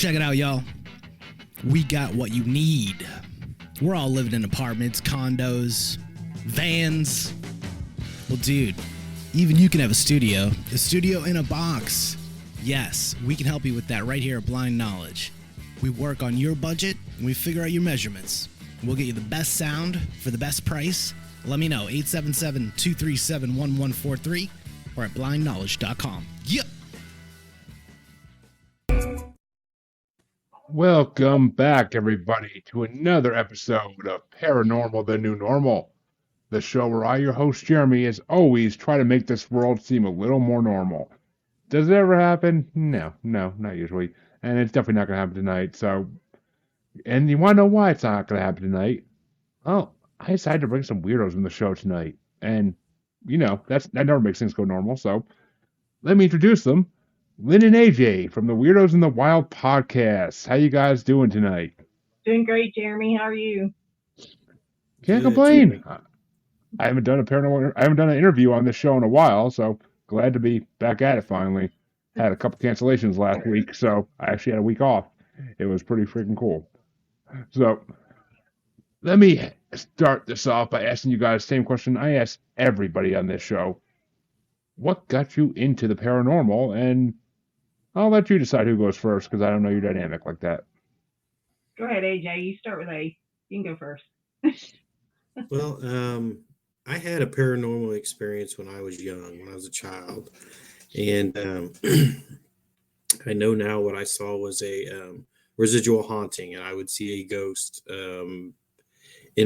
Check it out, y'all. We got what you need. We're all living in apartments, condos, vans. Well, dude, even you can have a studio in a box. Yes, we can help you with that right here at Blind Knowledge. We work on your budget, and we figure out your measurements. We'll get you the best sound for the best price. Let me know, 877-237-1143 or at blindknowledge.com. Yep. Welcome back, everybody, to another episode of Paranormal, the New Normal, the show where I, your host, Jeremy, as always, try to make this world seem a little more normal. Does it ever happen? No, not usually. And it's definitely not going to happen tonight. So, and you want to know why it's not going to happen tonight? Oh, I decided to bring some weirdos in the show tonight. And, you know, that never makes things go normal. So, let me introduce them. Lynn and AJ from the Weirdos in the Wild podcast. How you guys doing tonight? Doing great, Jeremy. How are you? Can't complain. I haven't done an interview on this show in a while, so glad to be back at it finally. Had a couple cancellations last week, so I actually had a week off. It was pretty freaking cool. So let me start this off by asking you guys the same question I ask everybody on this show. What got you into the paranormal? And I'll let you decide who goes first because I don't know your dynamic like that. Go ahead, AJ. You start with A. You can go first. Well, I had a paranormal experience when I was young, when I was a child. And I know now what I saw was a residual haunting. And I would see a ghost in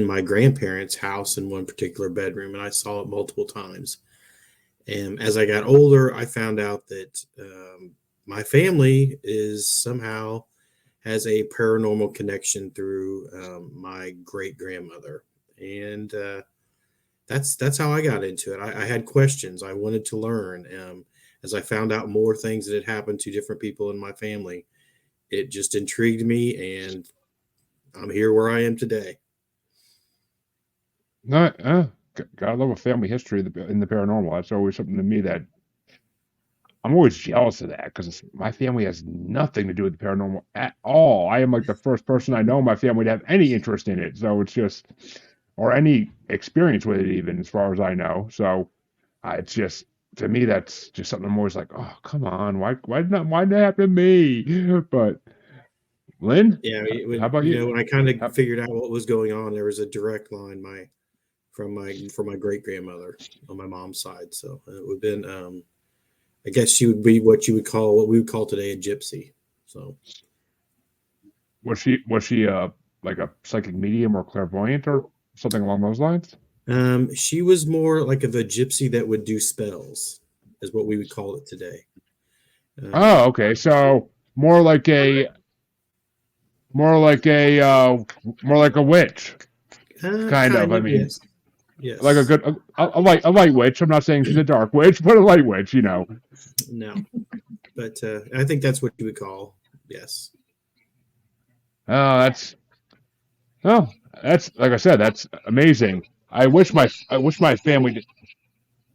my grandparents' house in one particular bedroom. And I saw it multiple times. And as I got older, I found out that my family somehow has a paranormal connection through my great grandmother, and that's how I got into it. I had questions. I wanted to learn. As I found out more things that had happened to different people in my family, it just intrigued me, and I'm here where I am today. Gotta love a family history in the paranormal. That's always something to me that I'm always jealous of that because my family has nothing to do with the paranormal at all. I am like the first person I know in my family to have any interest in it. So it's just, or any experience with it even, as far as I know. So it's just, to me, that's just something I'm always like, oh, come on. Why did that happen to me? But Lynn? Yeah. How about you? When I kind of figured out what was going on, there was a direct line from my great grandmother on my mom's side. So it would have been, I guess she would be what we would call today a gypsy. So was she like a psychic medium or clairvoyant or something along those lines? She was more like the gypsy that would do spells, is what we would call it today. Okay. So more like a witch, kind of. I mean, yes. Like a light witch. I'm not saying she's a dark witch, but a light witch, you know. No, but I think that's what you would call. Yes. That's like I said, that's amazing. I wish my family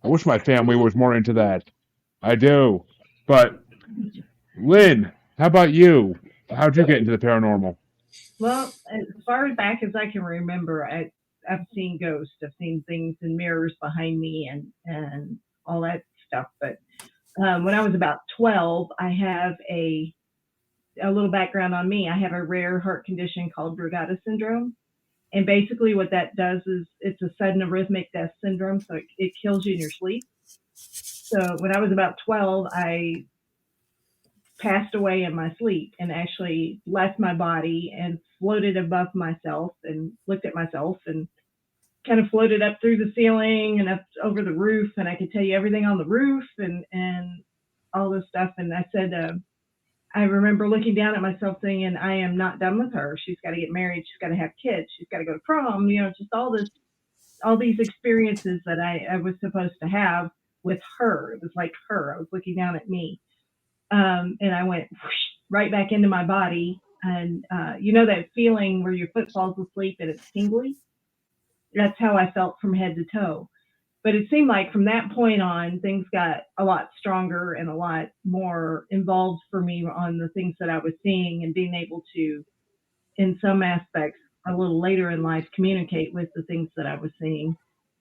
was more into that. I do. But Lynn, how about you? How'd you get into the paranormal? Well, as far back as I can remember, I've seen ghosts. I've seen things in mirrors behind me and all that stuff. But when I was about 12, I have a little background on me. I have a rare heart condition called Brugada syndrome. And basically what that does is it's a sudden arrhythmic death syndrome. So it kills you in your sleep. So when I was about 12, I passed away in my sleep and actually left my body and floated above myself and looked at myself and kind of floated up through the ceiling and up over the roof. And I could tell you everything on the roof and all this stuff. And I said, I remember looking down at myself saying, I am not done with her. She's got to get married. She's got to have kids. She's got to go to prom, just all these experiences that I was supposed to have with her. It was like her. I was looking down at me. And I went whoosh, right back into my body. And that feeling where your foot falls asleep and it's tingly? That's how I felt from head to toe. But it seemed like from that point on, things got a lot stronger and a lot more involved for me on the things that I was seeing, and being able to, in some aspects, a little later in life, communicate with the things that I was seeing.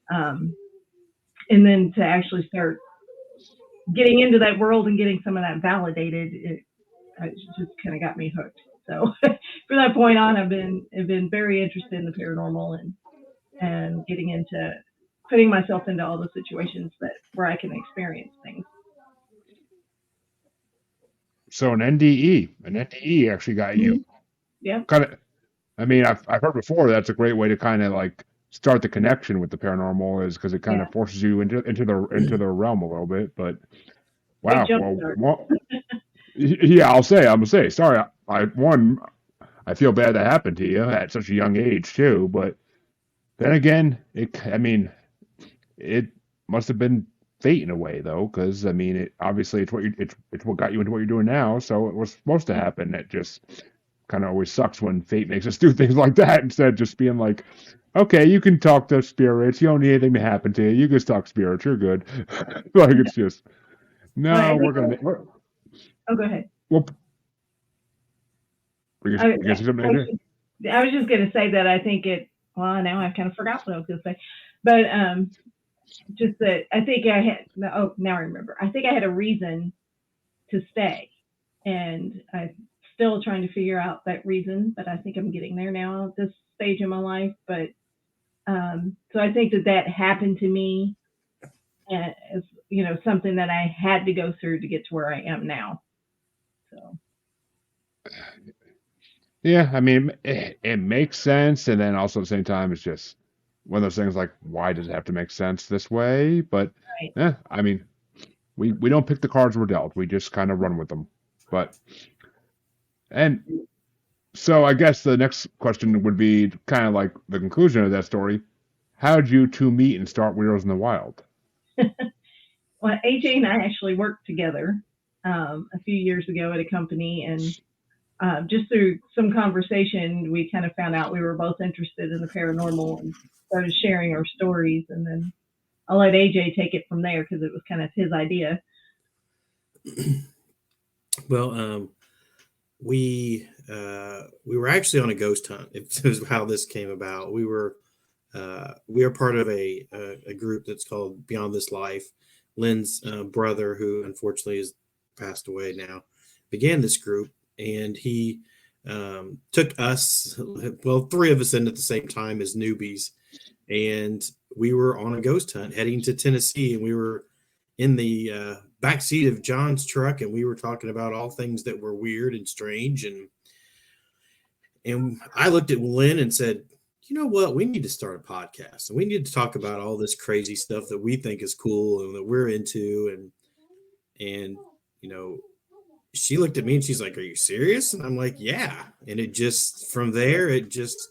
And then to actually start getting into that world and getting some of that validated, it just kind of got me hooked. So from that point on, I've been very interested in the paranormal and getting into putting myself into all the situations where I can experience things. So an NDE actually got you. Yeah. Kind of. I mean, I've heard before that's a great way to kind of like start the connection with the paranormal, is because it kind of forces you into the realm a little bit. But wow, well, yeah, I'm gonna say sorry. I feel bad that happened to you at such a young age too. But then again, it must have been fate in a way though, because I mean, it's what got you into what you're doing now. So it was supposed to happen. It just kind of always sucks when fate makes us do things like that instead of just being like, okay, you can talk to spirits. You don't need anything to happen to you. You just talk spirits. You're good. Like it's just no. We're gonna. Oh, go ahead. Well, I was just going to say that I think well, now I've kind of forgot what I was going to say, but just that I think now I remember. I think I had a reason to stay, and I'm still trying to figure out that reason, but I think I'm getting there now at this stage in my life. But so I think that happened to me as, something that I had to go through to get to where I am now. So. Yeah, I mean, it makes sense, and then also at the same time, it's just one of those things like, why does it have to make sense this way? But right. I mean, we don't pick the cards we're dealt. We just kind of run with them. And so I guess the next question would be kind of like the conclusion of that story. How did you two meet and start Weirdos in the Wild? Well, AJ and I actually worked together a few years ago at a company, and just through some conversation, we kind of found out we were both interested in the paranormal and started sharing our stories. And then I'll let AJ take it from there because it was kind of his idea. Well, we were actually on a ghost hunt. It was how this came about. We are part of a group that's called Beyond This Life. Lynn's brother, who unfortunately has passed away now, began this group. And he took us, well, three of us in at the same time as newbies. And we were on a ghost hunt heading to Tennessee. And we were in the back seat of John's truck. And we were talking about all things that were weird and strange. And I looked at Lynn and said, you know what? We need to start a podcast. And we need to talk about all this crazy stuff that we think is cool and that we're into. And she looked at me and she's like, are you serious? And I'm like, yeah. And it just, from there, it just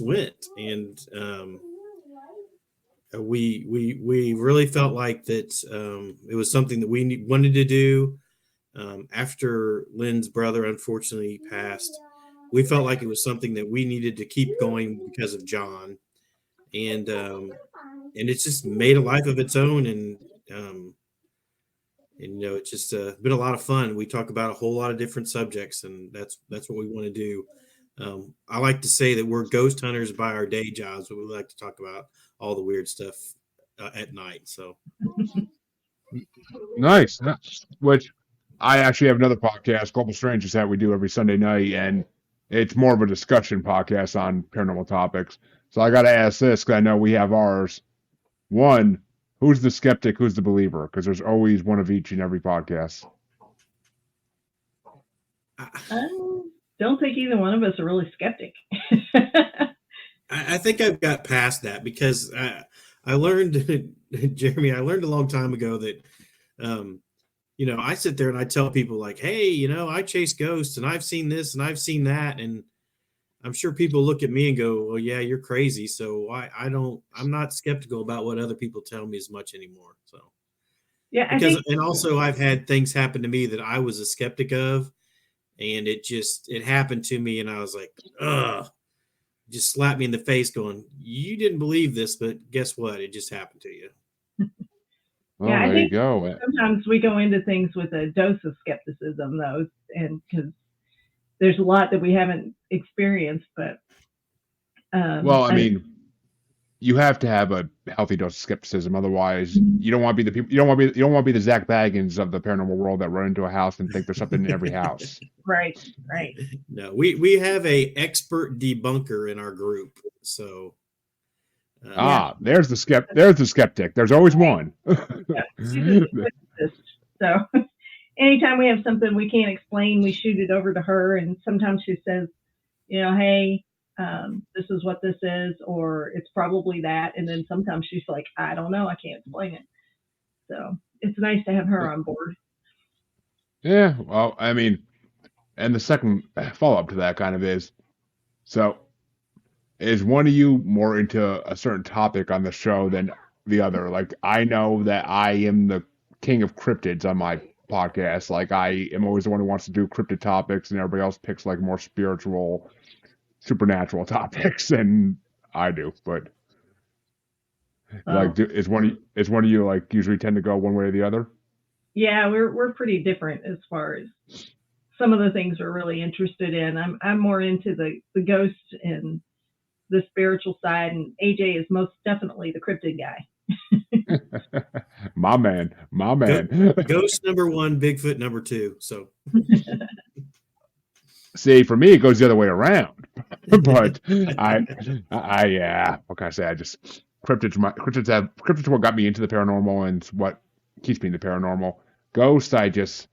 went. And we really felt like that it was something that we wanted to do. After Lynn's brother unfortunately passed, we felt like it was something that we needed to keep going because of John. And it's just made a life of its own. And it's just been a lot of fun. We talk about a whole lot of different subjects, and that's what we want to do. I like to say that we're ghost hunters by our day jobs, but we like to talk about all the weird stuff at night. So nice. Which I actually have another podcast, Global Strangers, that we do every Sunday night, and it's more of a discussion podcast on paranormal topics. So I got to ask this, because I know we have ours. One, who's the skeptic? Who's the believer? Because there's always one of each in every podcast. I don't think either one of us are really skeptic. I think I've got past that because I learned, Jeremy, I learned a long time ago that, I sit there and I tell people like, hey, I chase ghosts and I've seen this and I've seen that. And I'm sure people look at me and go, well, yeah, you're crazy. So I'm not skeptical about what other people tell me as much anymore. So, yeah, and also I've had things happen to me that I was a skeptic of, and it happened to me. And I was like, ugh, just slapped me in the face going, you didn't believe this, but guess what? It just happened to you. Well, Yeah, I there you think go. sometimes we go into things with a dose of skepticism, though, and because there's a lot that we haven't experienced. But Well, I mean, you have to have a healthy dose of skepticism, otherwise, you don't want to be the people. You don't want to be the Zach Baggins of the paranormal world that run into a house and think there's something in every house. right. No, we have a expert debunker in our group, so. There's the skeptic. There's always one. So anytime we have something we can't explain, we shoot it over to her, and sometimes she says, hey, this is what this is, or it's probably that, and then sometimes she's like, I don't know, I can't explain it. So it's nice to have her on board. Yeah, well, I mean, and the second follow-up to that kind of is, so is one of you more into a certain topic on the show than the other? Like, I know that I am the king of cryptids on my podcast. Like, I am always the one who wants to do cryptid topics, and everybody else picks like more spiritual, supernatural topics than I do. But like, is one of you like usually tend to go one way or the other? Yeah, we're pretty different as far as some of the things we're really interested in. I'm more into the ghosts and the spiritual side, and AJ is most definitely the cryptid guy. my man. Ghost number 1, Bigfoot number 2. So see, for me, it goes the other way around. But I what can I say? Cryptids what got me into the paranormal and what keeps me in the paranormal. Ghost, I think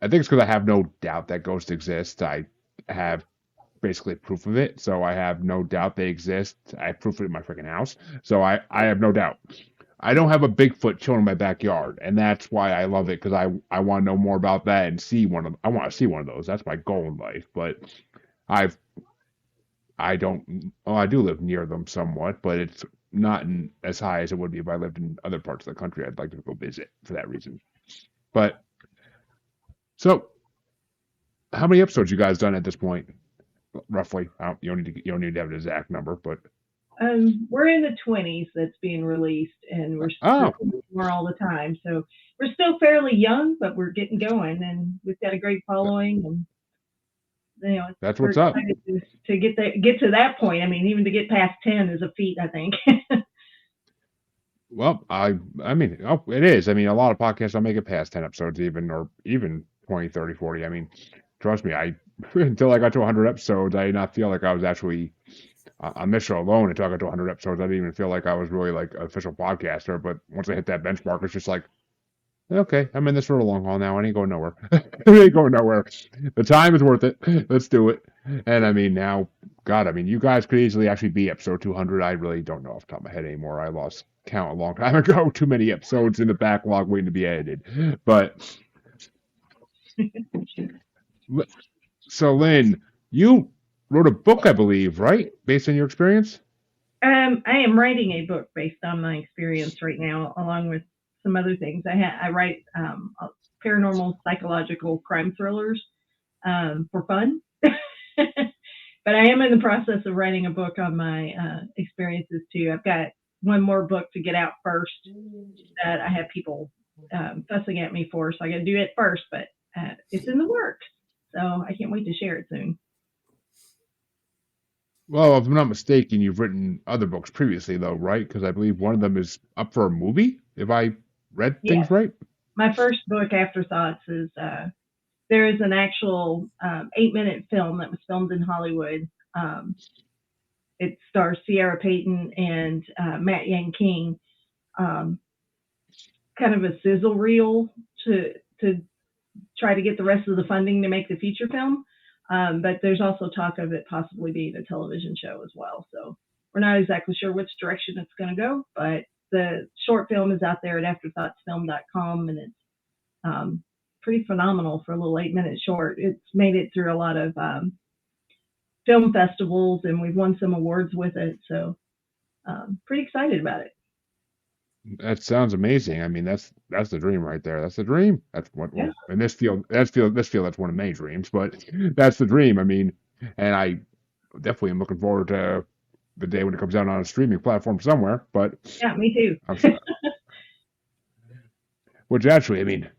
it's because I have no doubt that ghosts exist. I have basically proof of it, so I have no doubt they exist. I have proof of it in my freaking house, so I have no doubt. I don't have a Bigfoot chilling in my backyard, and that's why I love it, because I want to know more about that and see one of. I want to see one of those. That's my goal in life. But I do live near them somewhat, but it's not as high as it would be if I lived in other parts of the country. I'd like to go visit for that reason. But so, how many episodes you guys done at this point? Roughly, you don't need to have an exact number, but we're in the 20s that's being released, and we're still more all the time. So we're still fairly young, but we're getting going, and we've got a great following, and that's what's up. To get to that point. I mean, even to get past 10 is a feat, I think. Well, I mean, it is. I mean, a lot of podcasts don't make it past 10 episodes, even 20, 30, 40. I mean, trust me, until I got to 100 episodes, I did not feel like I was actually on this show alone. Until I got to 100 episodes, I didn't even feel like I was really like an official podcaster. But once I hit that benchmark, it's just like, okay, I'm in this for a long haul now. I ain't going nowhere. I ain't going nowhere. The time is worth it. Let's do it. And I mean, now, God, I mean, you guys could easily actually be episode 200. I really don't know off the top of my head anymore. I lost count a long time ago. Too many episodes in the backlog waiting to be edited. But so, Lynn, you wrote a book, I believe, right? Based on your experience? I am writing a book based on my experience right now, along with some other things. I write paranormal psychological crime thrillers for fun. But I am in the process of writing a book on my experiences too. I've got one more book to get out first that I have people fussing at me for, so I got to do it first, but it's in the works. So I can't wait to share it soon. Well, if I'm not mistaken, you've written other books previously, though, right? Because I believe one of them is up for a movie, if I read things right. My first book, Afterthoughts, is there is an actual 8-minute film that was filmed in Hollywood. It stars Sierra Payton and Matt Yang King. Kind of a sizzle reel to try to get the rest of the funding to make the feature film. But there's also talk of it possibly being a television show as well. So we're not exactly sure which direction it's going to go, but the short film is out there at afterthoughtsfilm.com, and it's pretty phenomenal for a little 8-minute short. It's made it through a lot of film festivals, and we've won some awards with it. So pretty excited about it. That sounds amazing. I mean, that's the dream right there. That's the dream. That's what in this field. That's one of many dreams, but that's the dream. I mean, and definitely am looking forward to the day when it comes out on a streaming platform somewhere. But Yeah, me too. I'm sure. Which actually, I mean,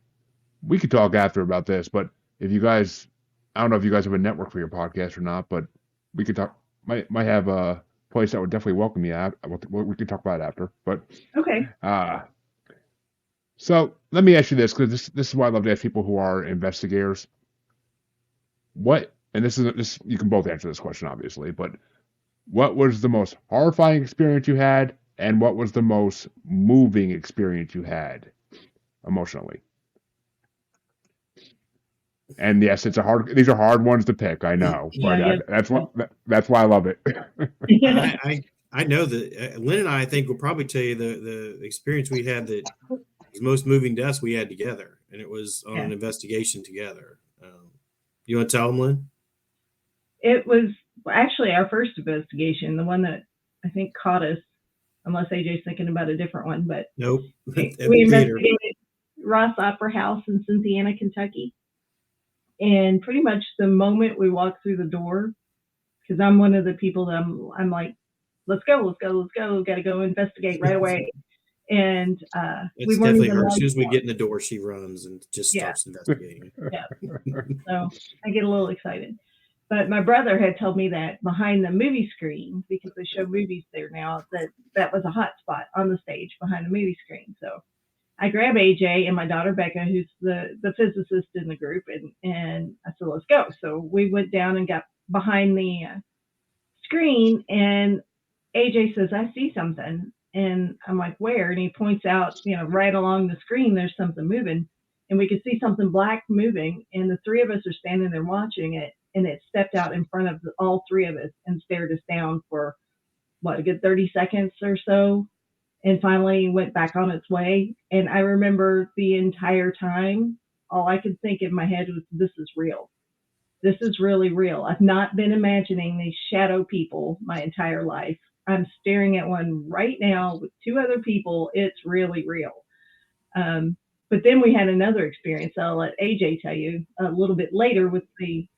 we could talk after about this, but if you guys, I don't know if you guys have a network for your podcast or not, but we could talk. Might have a place that would definitely welcome you. We could talk about it after. But Okay. So let me ask you this, because this is why I love to ask people who are investigators. What, and this you can both answer this question obviously, but what was the most horrifying experience you had, and what was the most moving experience you had emotionally? And yes, these are hard ones to pick, I know, but that's why I love it. I know that Lynn and I think will probably tell you the experience we had that was most moving to us we had together, and it was on an investigation together. You want to tell them, Lynn? It was actually our first investigation, the one that I think caught us, unless AJ's thinking about a different one, but nope. We investigated Ross Opera House in Cynthiana, Kentucky. And pretty much the moment we walked through the door, because I'm one of the people that I'm like, let's go, got to go investigate right away. And it's definitely her. As soon as we get in the door, she runs and just starts investigating. Yeah. So I get a little excited. But my brother had told me that behind the movie screen, because they show movies there now, that was a hot spot on the stage behind the movie screen. So I grab AJ and my daughter Becca, who's the physicist in the group, and I said, let's go. So we went down and got behind the screen, and AJ says, I see something. And I'm like, where? And he points out, right along the screen, there's something moving. And we could see something black moving. And the three of us are standing there watching it. And it stepped out in front of all three of us and stared us down for, a good 30 seconds or so. And finally went back on its way. And I remember the entire time, all I could think in my head was, this is real. This is really real. I've not been imagining these shadow people my entire life. I'm staring at one right now with two other people. It's really real. But then we had another experience I'll let AJ tell you a little bit later with the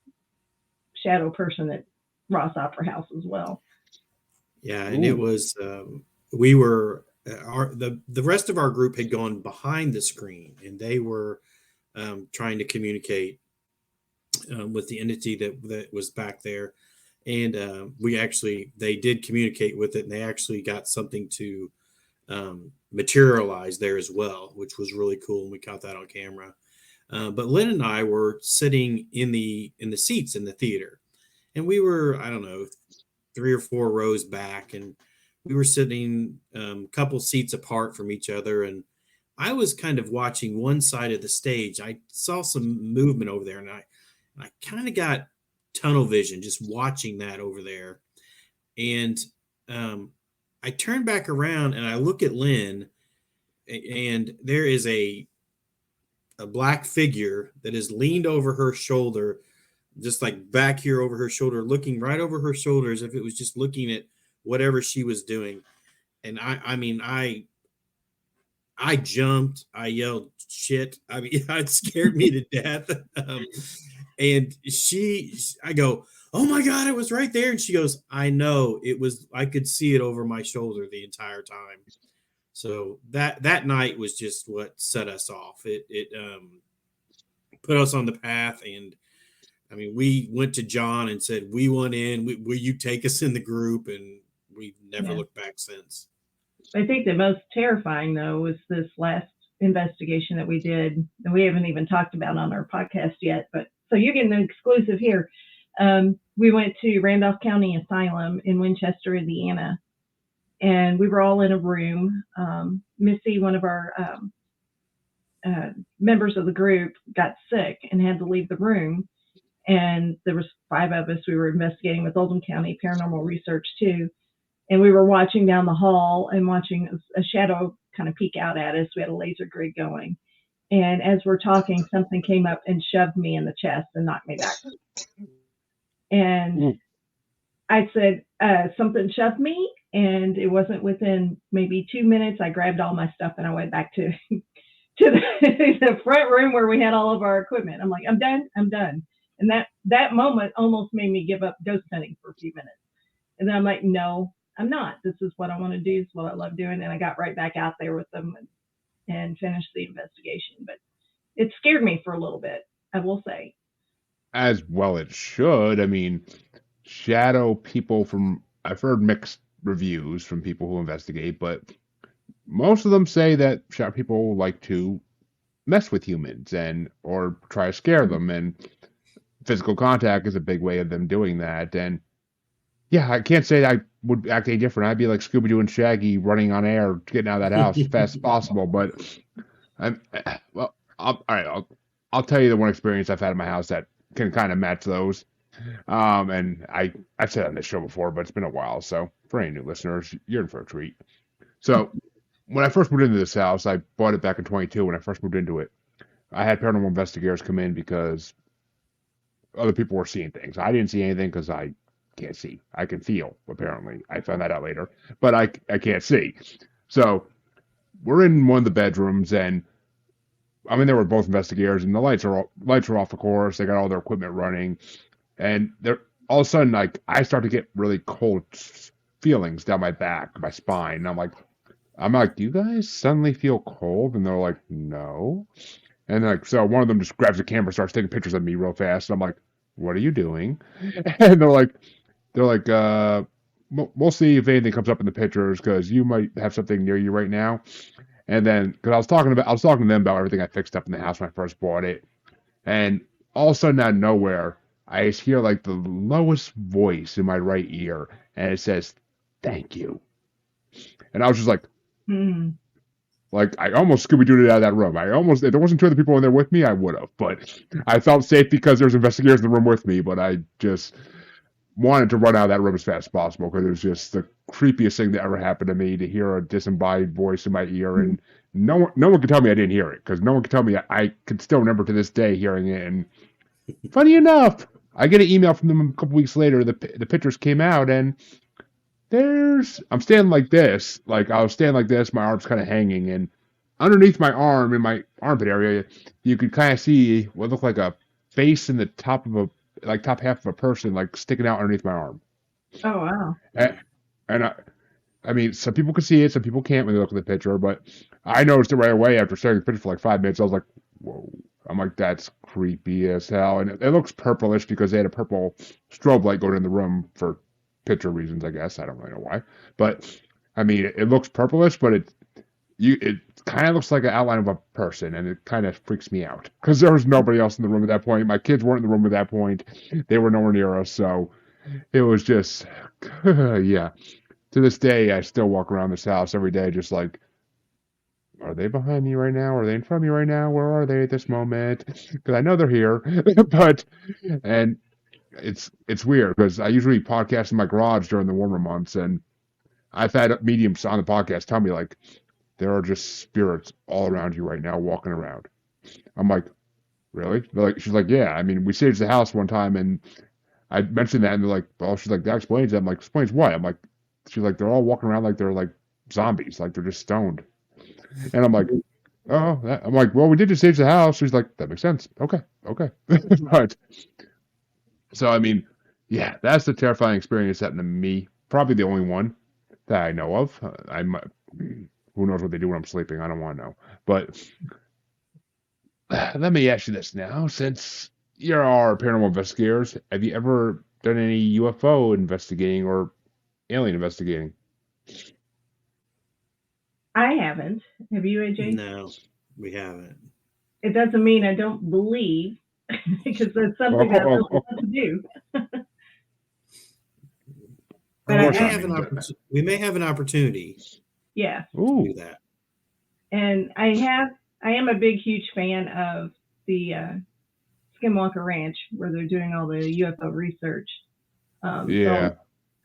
shadow person at Ross Opera House as well. Yeah, and it was we were the rest of our group had gone behind the screen, and they were trying to communicate with the entity that was back there. And they did communicate with it, and they actually got something to materialize there as well, which was really cool. And we caught that on camera. But Lynn and I were sitting in the seats in the theater, and we were, I don't know, 3 or 4 rows back, and we were sitting a couple seats apart from each other. And I was kind of watching one side of the stage. I saw some movement over there, and I kind of got tunnel vision just watching that over there. And I turn back around and I look at Lynn, and there is a black figure that is leaned over her shoulder, just like back here over her shoulder, looking right over her shoulder as if it was just looking at whatever she was doing. And I jumped, I yelled shit. I mean, it scared me to death. And I go, oh my God, it was right there. And she goes, I know it was, I could see it over my shoulder the entire time. So that night was just what set us off. It put us on the path. And I mean, we went to John and said, we want in, will you take us in the group? And we've never looked back since. I think the most terrifying though was this last investigation that we did, and we haven't even talked about on our podcast yet, but so you're getting an exclusive here. We went to Randolph County Asylum in Winchester, Indiana, and we were all in a room. Missy, one of our members of the group, got sick and had to leave the room. And there was 5 of us. We were investigating with Oldham County Paranormal Research too. And we were watching down the hall and watching a shadow kind of peek out at us. We had a laser grid going. And as we're talking, something came up and shoved me in the chest and knocked me back. And I said, something shoved me. And it wasn't within maybe 2 minutes. I grabbed all my stuff and I went back to the front room where we had all of our equipment. I'm like, I'm done. And that moment almost made me give up ghost hunting for a few minutes. And then I'm like, no, I'm not. This is what I want to do. It's what I love doing. And I got right back out there with them and finished the investigation. But it scared me for a little bit, I will say. As well it should. I mean, shadow people I've heard mixed reviews from people who investigate, but most of them say that shadow people like to mess with humans or try to scare them, and physical contact is a big way of them doing that. And yeah, I can't say I would act any different. I'd be like Scooby-Doo and Shaggy running on air, getting out of that house as fast as possible. But all right, I'll tell you the one experience I've had in my house that can kind of match those. And I've said it on this show before, but it's been a while. So for any new listeners, you're in for a treat. So when I first moved into this house, I bought it back in 22. When I first moved into it, I had paranormal investigators come in because other people were seeing things. I didn't see anything because I can't see. I can feel, apparently. I found that out later, but I can't see. So we're in one of the bedrooms, and I mean, they were both investigators, and the lights are off, of course. They got all their equipment running, and they're all of a sudden, like, I start to get really cold feelings down my back, my spine. And I'm like, do you guys suddenly feel cold? And they're like, no. And like, so one of them just grabs a camera, starts taking pictures of me real fast. And I'm like, what are you doing? And they're like, we'll see if anything comes up in the pictures because you might have something near you right now. And then, because I was talking to them about everything I fixed up in the house when I first bought it, and all of a sudden out of nowhere, I just hear like the lowest voice in my right ear, and it says, "Thank you." And I was just like, like I almost Scooby-Dooed it out of that room. If there wasn't two other people in there with me, I would have, but I felt safe because there's investigators in the room with me. But I just wanted to run out of that room as fast as possible because it was just the creepiest thing that ever happened to me to hear a disembodied voice in my ear, and no one could tell me I didn't hear it because no one could tell me. I could still remember to this day hearing it. And funny enough, I get an email from them a couple weeks later. The pictures came out, and I'm standing like this, like I was standing like this, my arms kind of hanging, and underneath my arm, in my armpit area, you could kind of see what looked like a face in the top half of a person, like sticking out underneath my arm. Oh, wow. And I mean, some people can see it, some people can't when they look at the picture, but I noticed it right away after staring at the picture for like 5 minutes. I was like, whoa. I'm like, that's creepy as hell. And it looks purplish because they had a purple strobe light going in the room for picture reasons, I guess. I don't really know why. But, I mean, it looks purplish, but it kind of looks like an outline of a person, and it kind of freaks me out. Because there was nobody else in the room at that point. My kids weren't in the room at that point. They were nowhere near us, so it was just, yeah. To this day, I still walk around this house every day just like, are they behind me right now? Are they in front of me right now? Where are they at this moment? Because I know they're here, and it's weird because I usually podcast in my garage during the warmer months, and I've had mediums on the podcast tell me like there are just spirits all around you right now walking around. I'm like, really? She's like, yeah. I mean, we staged the house one time, and I mentioned that, and they're like, well, she's like, that explains it. I'm like, explains what? I'm like, she's like, they're all walking around like they're like zombies, like they're just stoned. And I'm like, oh, I'm like, well, we did just stage the house. She's like, that makes sense. Okay. But so, I mean, yeah, that's the terrifying experience happened to me. Probably the only one that I know of. Who knows what they do when I'm sleeping? I don't want to know. But let me ask you this now. Since you are paranormal investigators, have you ever done any UFO investigating or alien investigating? I haven't. Have you, AJ? No, we haven't. It doesn't mean I don't believe, because that's something that I really want to do. But we may have an opportunity. Yeah. To do that. And I am a big, huge fan of the Skinwalker Ranch, where they're doing all the UFO research. So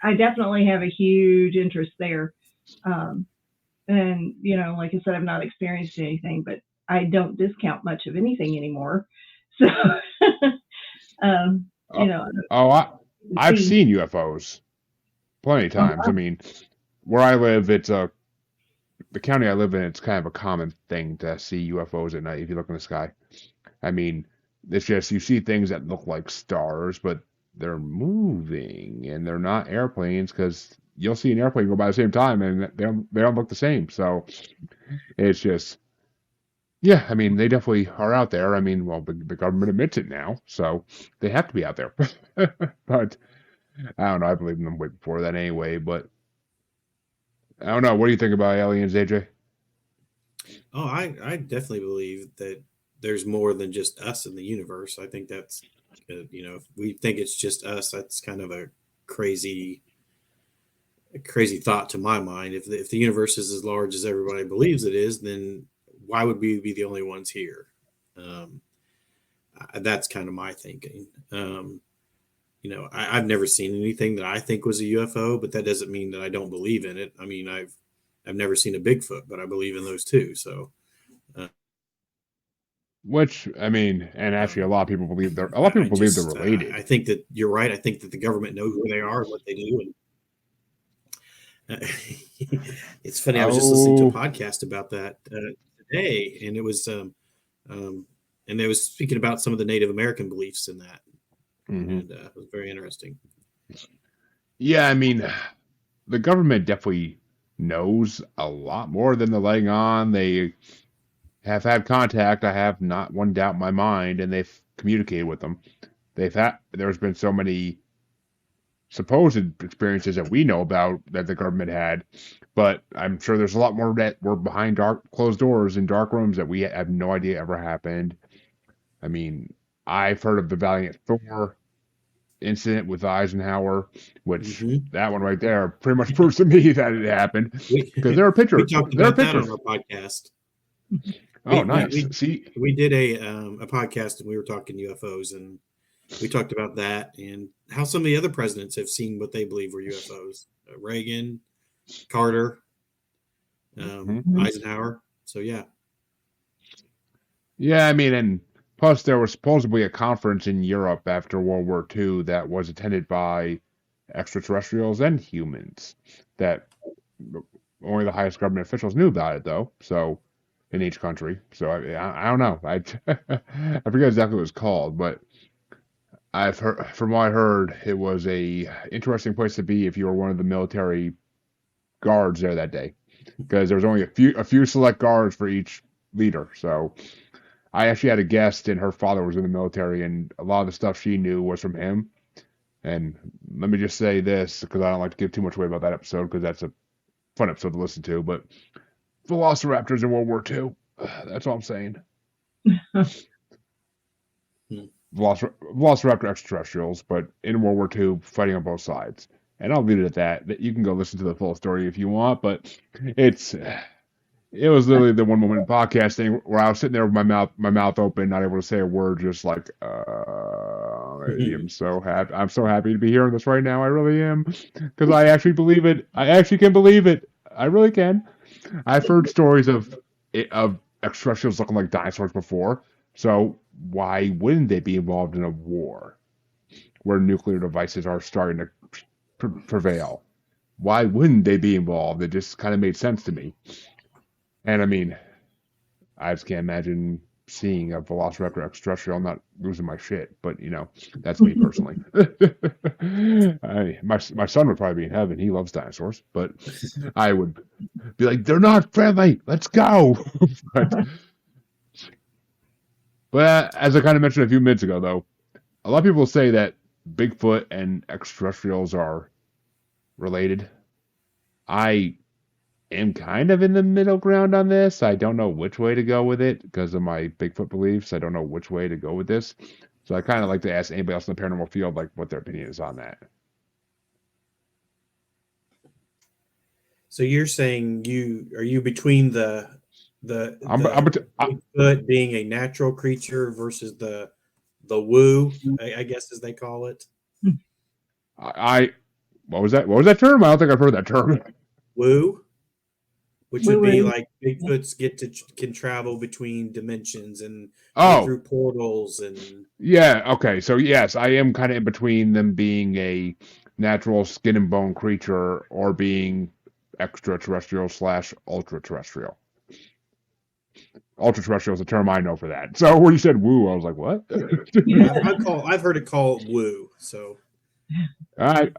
I definitely have a huge interest there. And, like I said, I've not experienced anything, but I don't discount much of anything anymore. So, I've seen UFOs plenty of times. I mean, where I live, the county I live in, it's kind of a common thing to see UFOs at night if you look in the sky. I mean, It's just you see things that look like stars, but they're moving and they're not airplanes because you'll see an airplane go by the same time and they don't look the same. So it's just yeah, I mean they definitely are out there. I mean, well, the government admits it now, so they have to be out there. But I don't know. I believe in them way before that anyway. But I don't know. What do you think about aliens, AJ? Oh, I definitely believe that there's more than just us in the universe. I think that's, if we think it's just us, that's kind of a crazy thought to my mind. If the universe is as large as everybody believes it is, then why would we be the only ones here? Um, that's kind of my thinking. I've never seen anything that I think was a UFO, but that doesn't mean that I don't believe in it. I mean, I've never seen a Bigfoot, but I believe in those too. So, Which I mean, and actually, a um, lot of people believe they're a lot of people believe they're I related. think that you're right. I think that the government knows who they are and what they do. And it's funny. I was just listening to a Oh, podcast about that today, and and they was speaking about some of the Native American beliefs in that, hmm and it was very interesting. yeah. I mean, the government definitely knows a lot more than they're letting on. They have had contact. I have not one doubt in my mind, and they've communicated with them. There's been so many supposed experiences that we know about that the government had, but I'm sure there's a lot more that were behind dark closed doors in dark rooms that we have no idea ever happened. I mean, I've heard of the Valiant Thor incident with Eisenhower, which Hmm. that one right there pretty much proves to me that it happened We because there are we pictures. talked There are about that on pictures. our podcast. Oh, We we nice. we, See, we did a podcast and we were talking UFOs, and we talked about that and how some of the other presidents have seen what they believe were UFOs. Reagan, Carter, Mhm. Eisenhower. So yeah. Yeah, I mean, and plus there was supposedly a conference in Europe after World War II that was attended by extraterrestrials and humans that only the highest government officials knew about it, though. So in each country. So I don't know. I forget exactly what it's called, but I've heard from what I heard, it was a interesting place to be if you were one of the military guards there that day, because there was only a few select guards for each leader. So I actually had a guest, and her father was in the military, and a lot of the stuff she knew was from him. And let me just say this, because I don't like to give too much away about that episode, because that's a fun episode to listen to. But Velociraptors in World War II. That's all I'm saying. Hmm. Velociraptor extraterrestrials, but in World War II, fighting on both sides. And I'll leave it at that. You can go listen to the full story if you want, but it was literally the one moment in podcasting where I was sitting there with my mouth open, not able to say a word, just like I'm so happy to be hearing this right now. I really am, because I actually believe it. I actually can believe it. I really can. I've heard stories of extraterrestrials looking like dinosaurs before. So why wouldn't they be involved in a war where nuclear devices are starting to prevail? Why wouldn't they be involved? It just kind of made sense to me. And I mean, I just can't imagine seeing a Velociraptor extraterrestrial, not losing my shit. But that's me personally. My son would probably be in heaven. He loves dinosaurs, but I would be like, they're not friendly. Let's go. but as I kind of mentioned a few minutes ago, though, a lot of people say that Bigfoot and extraterrestrials are related. I am kind of in the middle ground on this. I don't know which way to go with it because of my Bigfoot beliefs. I don't know which way to go with this. So I kind of like to ask anybody else in the paranormal field like what their opinion is on that. So you're saying are you between I'm the Bigfoot being a natural creature versus the woo, I guess as they call it. I what was that? What was that term? I don't think I've heard that term. Woo, which would be Woo-woo. like Bigfoots can travel between dimensions and go Oh, through portals and yeah. Okay. So yes, I am kind of in between them being a natural skin and bone creature or being extraterrestrial slash ultra terrestrial. ultra terrestrial is a term I know for that. So when you said woo, I was like, what? Yeah, I've heard it called woo. So I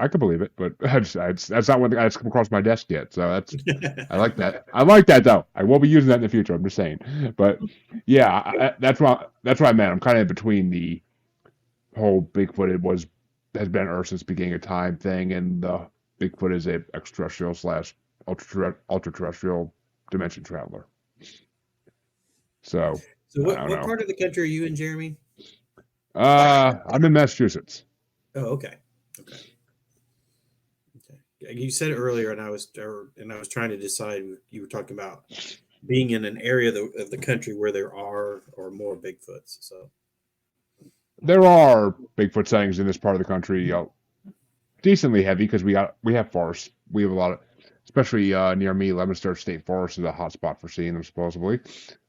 could believe it, but that's not what that's come across my desk yet. So I like that. I like that though. I will be using that in the future. I'm just saying. But yeah, that's what I meant. I'm kind of in between the whole Bigfoot has been Earth since the beginning of time thing, and the Bigfoot is a extraterrestrial / ultra terrestrial dimension traveler. So what I don't know. part of the country are you in, Jeremy? I'm in Massachusetts. Oh, okay. You said it earlier, and I was trying to decide. You were talking about being in an area of the country where there are or more Bigfoots. So there are Bigfoot sightings in this part of the country, decently heavy because we have forests. We have a lot of, especially near me, Leominster State Forest is a hot spot for seeing them. Supposedly,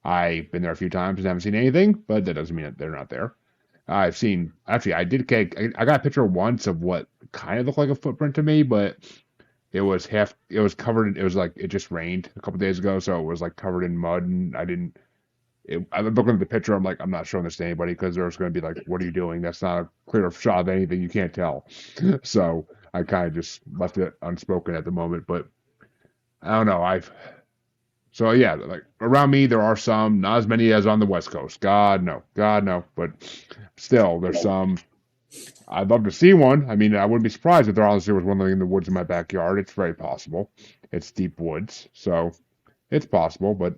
I've been there a few times and haven't seen anything, but that doesn't mean that they're not there. I got a picture once of what kind of looked like a footprint to me, but it was covered. It was like it just rained a couple days ago, so it was like covered in mud, and I'm looking at the picture. I'm like, I'm not showing this to anybody because there's going to be like, what are you doing? That's not a clear shot of anything. You can't tell. So I kind of just left it unspoken at the moment, but I don't know. So yeah, like around me, there are some, not as many as on the West Coast. God no, but still, there's some. I'd love to see one. I mean, I wouldn't be surprised if there honestly was one living in the woods in my backyard. It's very possible. It's deep woods, so it's possible. But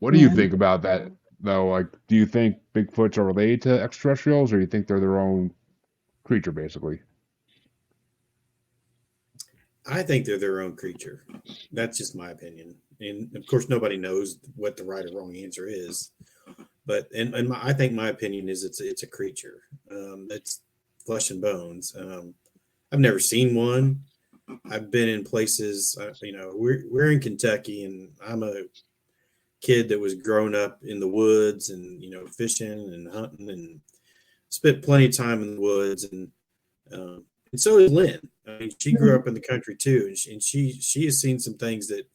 what do you think about that, though? Like, do you think Bigfoots are related to extraterrestrials, or do you think they're their own creature, basically? I think they're their own creature. That's just my opinion. And of course, nobody knows what the right or wrong answer is. But I think my opinion is it's a creature. It's flesh and bones. I've never seen one. I've been in places. We're in Kentucky, and I'm a kid that was grown up in the woods and fishing and hunting and spent plenty of time in the woods. And so is Lynn. I mean, she grew up in the country too, and she has seen some things that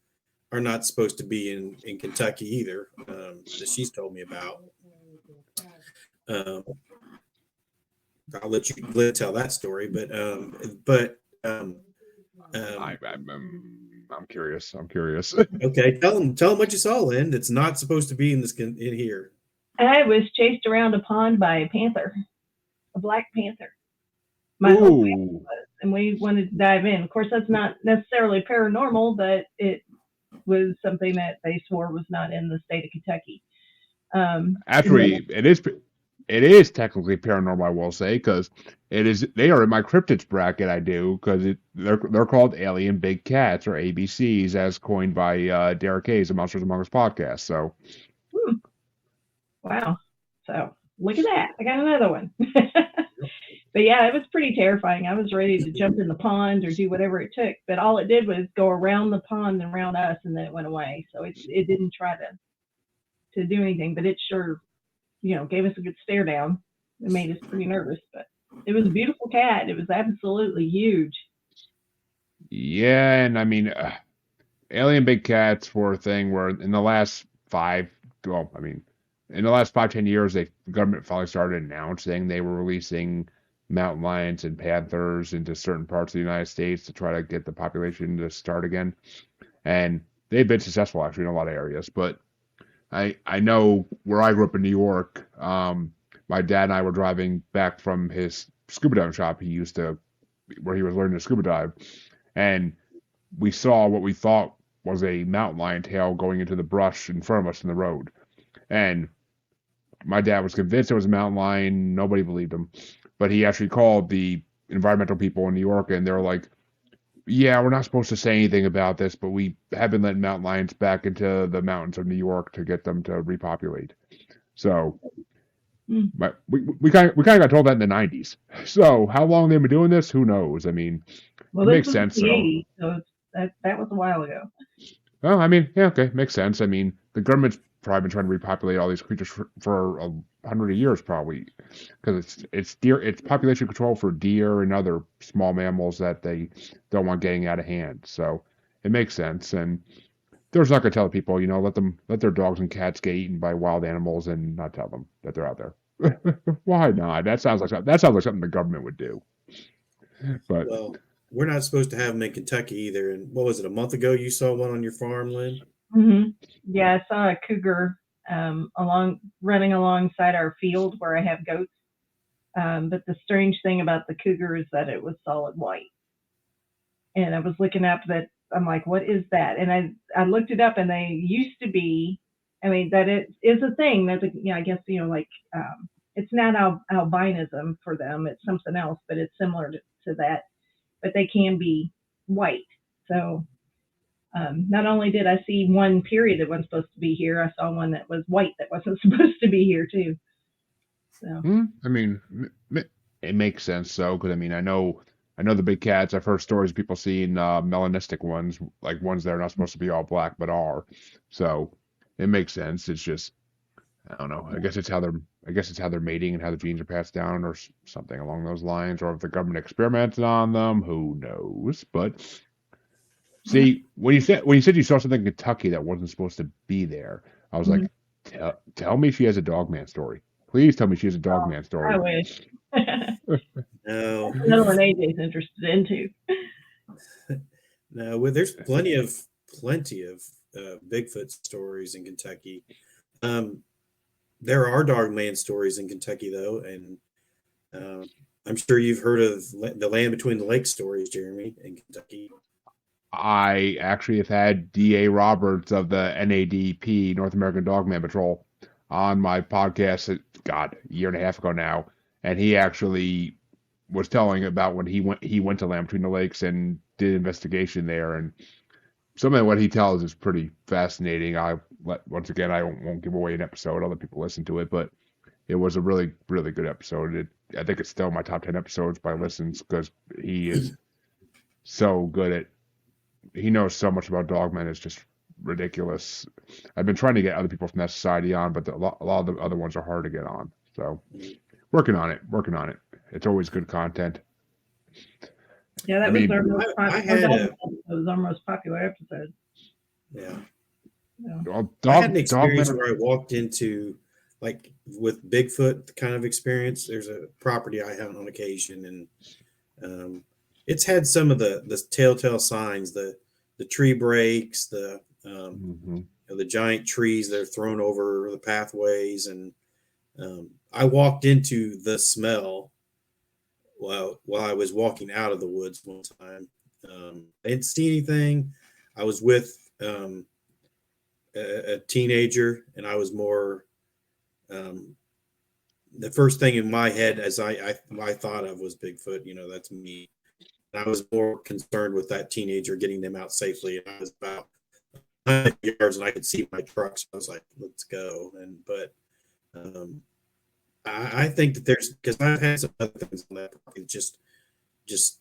are not supposed to be in Kentucky either, that she's told me about. I'll let you tell that story, but I'm curious. Okay, tell them what you saw, Lynn. That's not supposed to be in here. I was chased around a pond by a panther, a black panther. My whole family was, and we wanted to dive in. Of course, that's not necessarily paranormal, but it was something that they swore was not in the state of Kentucky. Actually, it is technically paranormal, I will say, because they are in my cryptids bracket. I do, because they're called alien big cats, or ABCs, as coined by Derek Hayes of Monsters Among Us podcast. So, wow! So look at that, I got another one. But yeah, it was pretty terrifying. I was ready to jump in the pond or do whatever it took, but all it did was go around the pond and around us, and then it went away. So it didn't try to do anything, but it sure, gave us a good stare down. It made us pretty nervous, but it was a beautiful cat. It was absolutely huge. Yeah, and I mean, alien big cats were a thing where in the last 10 years, the government finally started announcing they were releasing mountain lions and panthers into certain parts of the United States to try to get the population to start again. And they've been successful actually in a lot of areas. But I know where I grew up in New York, my dad and I were driving back from his scuba diving shop where he was learning to scuba dive. And we saw what we thought was a mountain lion tail going into the brush in front of us in the road. And my dad was convinced it was a mountain lion. Nobody believed him. But he actually called the environmental people in New York, and they're like, yeah, we're not supposed to say anything about this, but we have been letting mountain lions back into the mountains of New York to get them to repopulate. So we kind of got told that in the 90s. So how long they've been doing this, who knows? I mean, it makes sense. The 80s, so that was a while ago. Well, I mean, yeah, okay, makes sense. I mean, the government's probably been trying to repopulate all these creatures for 100 years, probably, because it's population control for deer and other small mammals that they don't want getting out of hand. So it makes sense. And they're just not going to tell people, let their dogs and cats get eaten by wild animals and not tell them that they're out there. Why not? That sounds like something the government would do. But Well, we're not supposed to have them in Kentucky either. And what was it, a month ago you saw one on your farm, Lynn? Yeah, I saw a cougar running alongside our field where I have goats. But the strange thing about the cougar is that it was solid white. And I was looking up that, I'm like, what is that? And I looked it up, and they used to be, that it is a thing that, I guess, it's not albinism for them. It's something else, but it's similar to that. But they can be white. So not only did I see one period that wasn't supposed to be here, I saw one that was white that wasn't supposed to be here too. So it makes sense though, because I know the big cats. I've heard stories of people seeing melanistic ones, like ones that are not supposed to be all black but are. So it makes sense. It's just, I don't know. I guess it's how they're mating and how the genes are passed down, or something along those lines. Or if the government experimented on them, who knows? But see, when you said you saw something in Kentucky that wasn't supposed to be there, I was like, tell me she has a Dogman story. Please tell me she has a Dogman story. I wish. No. Another one AJ's interested in too. No, well, there's plenty of Bigfoot stories in Kentucky. There are Dogman stories in Kentucky though, and I'm sure you've heard of the Land Between the Lakes stories, Jeremy, in Kentucky. I actually have had D.A. Roberts of the NADP, North American Dogman Patrol, on my podcast, a year and a half ago now, and he actually was telling about when he went to Land Between the Lakes and did investigation there, and some of what he tells is pretty fascinating. Once again, I won't give away an episode. Other people listen to it, but it was a really, really good episode. I think it's still my top 10 episodes by listens, because he is so good at. He knows so much about dogmen. It's just ridiculous. I've been trying to get other people from that society on, but a lot of the other ones are hard to get on. So working on it. It's always good content. Yeah, that was our most popular episode. Yeah. Well, I had an experience where I walked into, like with Bigfoot kind of experience. There's a property I hunt on occasion, and it's had some of the telltale signs, the tree breaks, the giant trees that are thrown over the pathways, and I walked into the smell while I was walking out of the woods one time. I didn't see anything. I was with a teenager, and I was more the first thing in my head as I thought of was Bigfoot. That's me. And I was more concerned with that teenager, getting them out safely. And I was about 100 yards, and I could see my truck. So I was like, "Let's go!" But I think that because I've had some other things on that property. Just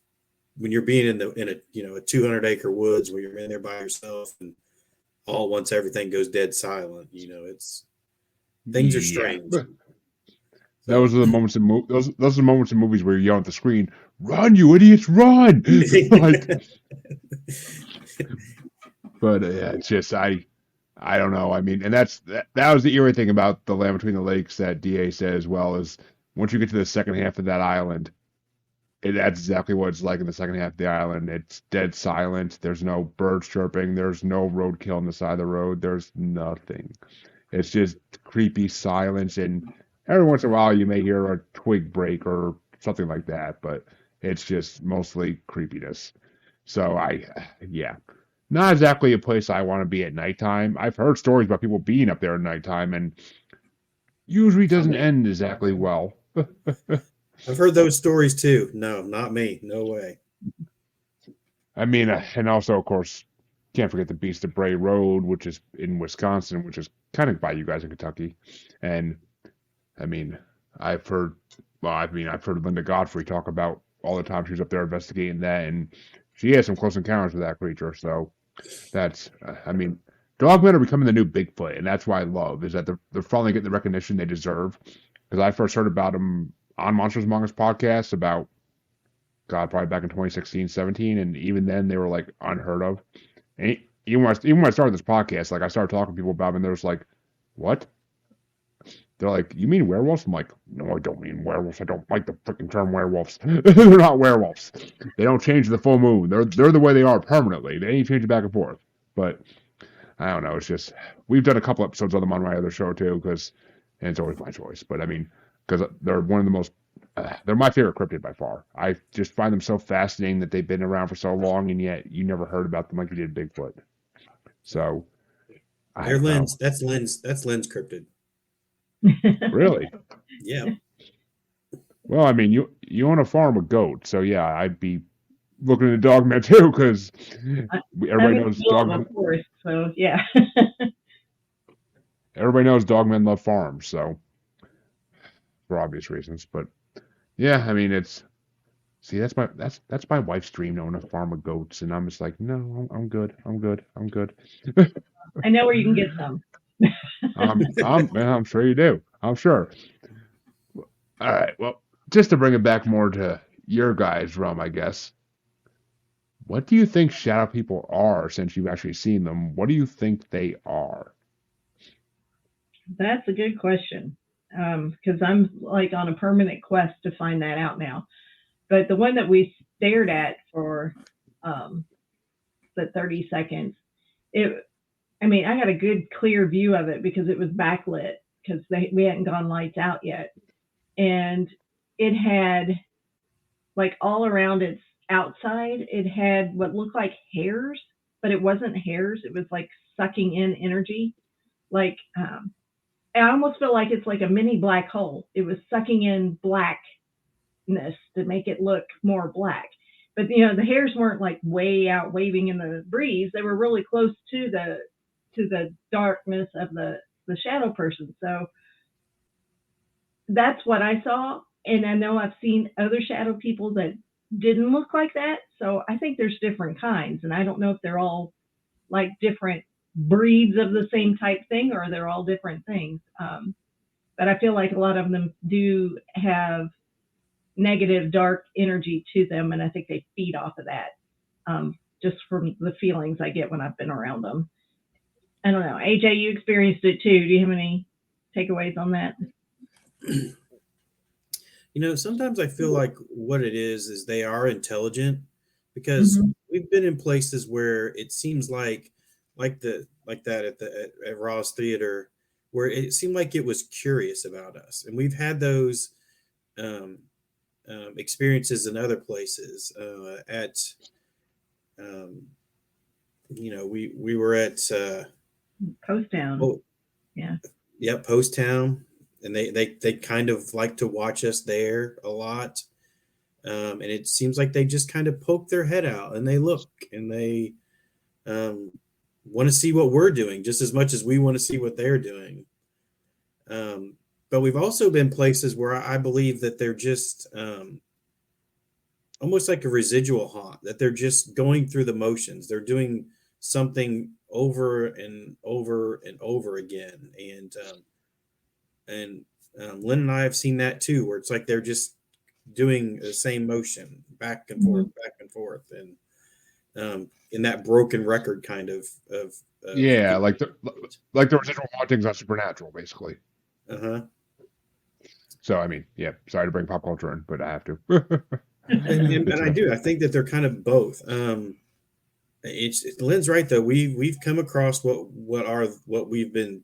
when you're being in a 200-acre woods where you're in there by yourself, and all once everything goes dead silent, things are strange. Those are the moments those are the moments in movies where you yell at the screen, "Run, you idiots, run!" But it's just I don't know. And that was the eerie thing about the Land Between the Lakes that DA said as well, is once you get to the second half of that island, that's exactly what it's like in the second half of the island. It's dead silent. There's no birds chirping. There's no roadkill on the side of the road. There's nothing. It's just creepy silence, and every once in a while you may hear a twig break or something like that, but it's just mostly creepiness. So not exactly a place I want to be at nighttime. I've heard stories about people being up there at nighttime, and usually doesn't end exactly well. I've heard those stories too. No, not me. No way. And also, of course, can't forget the Beast of Bray Road, which is in Wisconsin, which is kind of by you guys in Kentucky. And I've heard Linda Godfrey talk about all the time she was up there investigating that, and she has some close encounters with that creature. So that's, dogmen are becoming the new Bigfoot, and that's why I love is that they're finally getting the recognition they deserve. Because I first heard about them on Monsters Among Us podcast about, probably back in 2016, 17, and even then they were like unheard of. even when I started this podcast, like I started talking to people about them, and they're just like, "What?" They're like, "You mean werewolves?" I'm like, "No, I don't mean werewolves. I don't like the freaking term werewolves. They're not werewolves. They don't change the full moon. They're the way they are permanently. They ain't changing back and forth." But I don't know. It's just we've done a couple episodes of them on my other show too, and it's always my choice. But I mean, because they're one of the most, they're my favorite cryptid by far. I just find them so fascinating that they've been around for so long, and yet you never heard about them like you did Bigfoot. So I They're don't know. Lynn's. That's Lynn's cryptid. Really? Yeah. Well, I mean, you own a farm of goats, so yeah, I'd be looking at Dogman too, because everybody knows Dogman. Of course, so yeah. Everybody knows Dogmen love farms, so for obvious reasons. But yeah, I mean, that's my wife's dream, to own a farm of goats, and I'm just like, no, I'm good, I'm good, I'm good. I know where you can get some. I'm sure you do. I'm sure. All right, well, just to bring it back more to your guys' realm, I guess. What do you think shadow people are, since you've actually seen them? What do you think they are? That's a good question, because I'm like on a permanent quest to find that out now. But the one that we stared at for the 30 seconds, I got a good clear view of it because it was backlit, because we hadn't gone lights out yet. And it had, like, all around its outside, it had what looked like hairs, but it wasn't hairs. It was like sucking in energy. Like, I almost feel like it's like a mini black hole. It was sucking in blackness to make it look more black. But, the hairs weren't like way out waving in the breeze. They were really close to the darkness of the shadow person. So that's what I saw. And I know I've seen other shadow people that didn't look like that. So I think there's different kinds. And I don't know if they're all like different breeds of the same type thing, or they're all different things. But I feel like a lot of them do have negative, dark energy to them. And I think they feed off of that, just from the feelings I get when I've been around them. I don't know. AJ, you experienced it too. Do you have any takeaways on that? Sometimes I feel like what it is they are intelligent, because we've been in places where it seems like that at Ross Theater, where it seemed like it was curious about us, and we've had those experiences in other places. We were at Post Town. Oh, yeah, Post Town. And they kind of like to watch us there a lot. And it seems like they just kind of poke their head out and they look and they want to see what we're doing just as much as we want to see what they're doing. But we've also been places where I believe that they're just almost like a residual haunt, that they're just going through the motions. They're doing something over and over and over again. And Lynn and I have seen that too, where it's like they're just doing the same motion back and forth, and in that broken record kind of yeah, like the residual hauntings on Supernatural, basically. So I mean, yeah, sorry to bring pop culture in, but I have to. and I do. I think that they're kind of both. Lynn's right though. We've come across what we've been.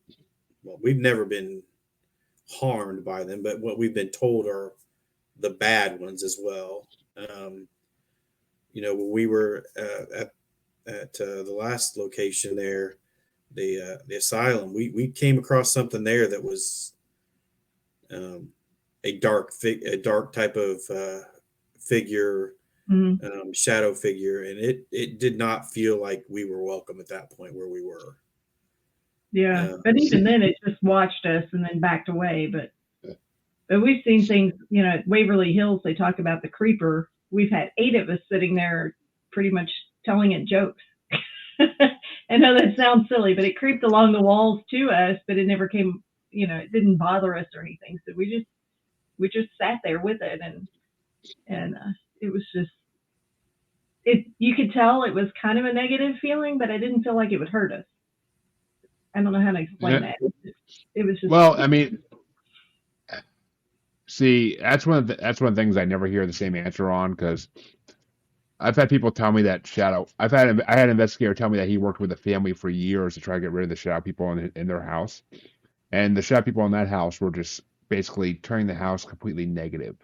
Well, we've never been harmed by them, but what we've been told are the bad ones as well. When we were at the last location there, the asylum, we came across something there that was a dark type of figure, shadow figure, and it did not feel like we were welcome at that point where we were. Yeah, but even then, it just watched us and then backed away. But we've seen things, at Waverly Hills, they talk about the creeper. We've had 8 of us sitting there pretty much telling it jokes. I know that sounds silly, but it creeped along the walls to us, but it never came, it didn't bother us or anything. So we just sat there with it, and it was just, you could tell it was kind of a negative feeling, but I didn't feel like it would hurt us. I don't know how to explain that. It was just. Well, I mean, see, that's one of the things I never hear the same answer on, because I've had people tell me that shadow. I had an investigator tell me that he worked with a family for years to try to get rid of the shadow people in their house, and the shadow people in that house were just basically turning the house completely negative.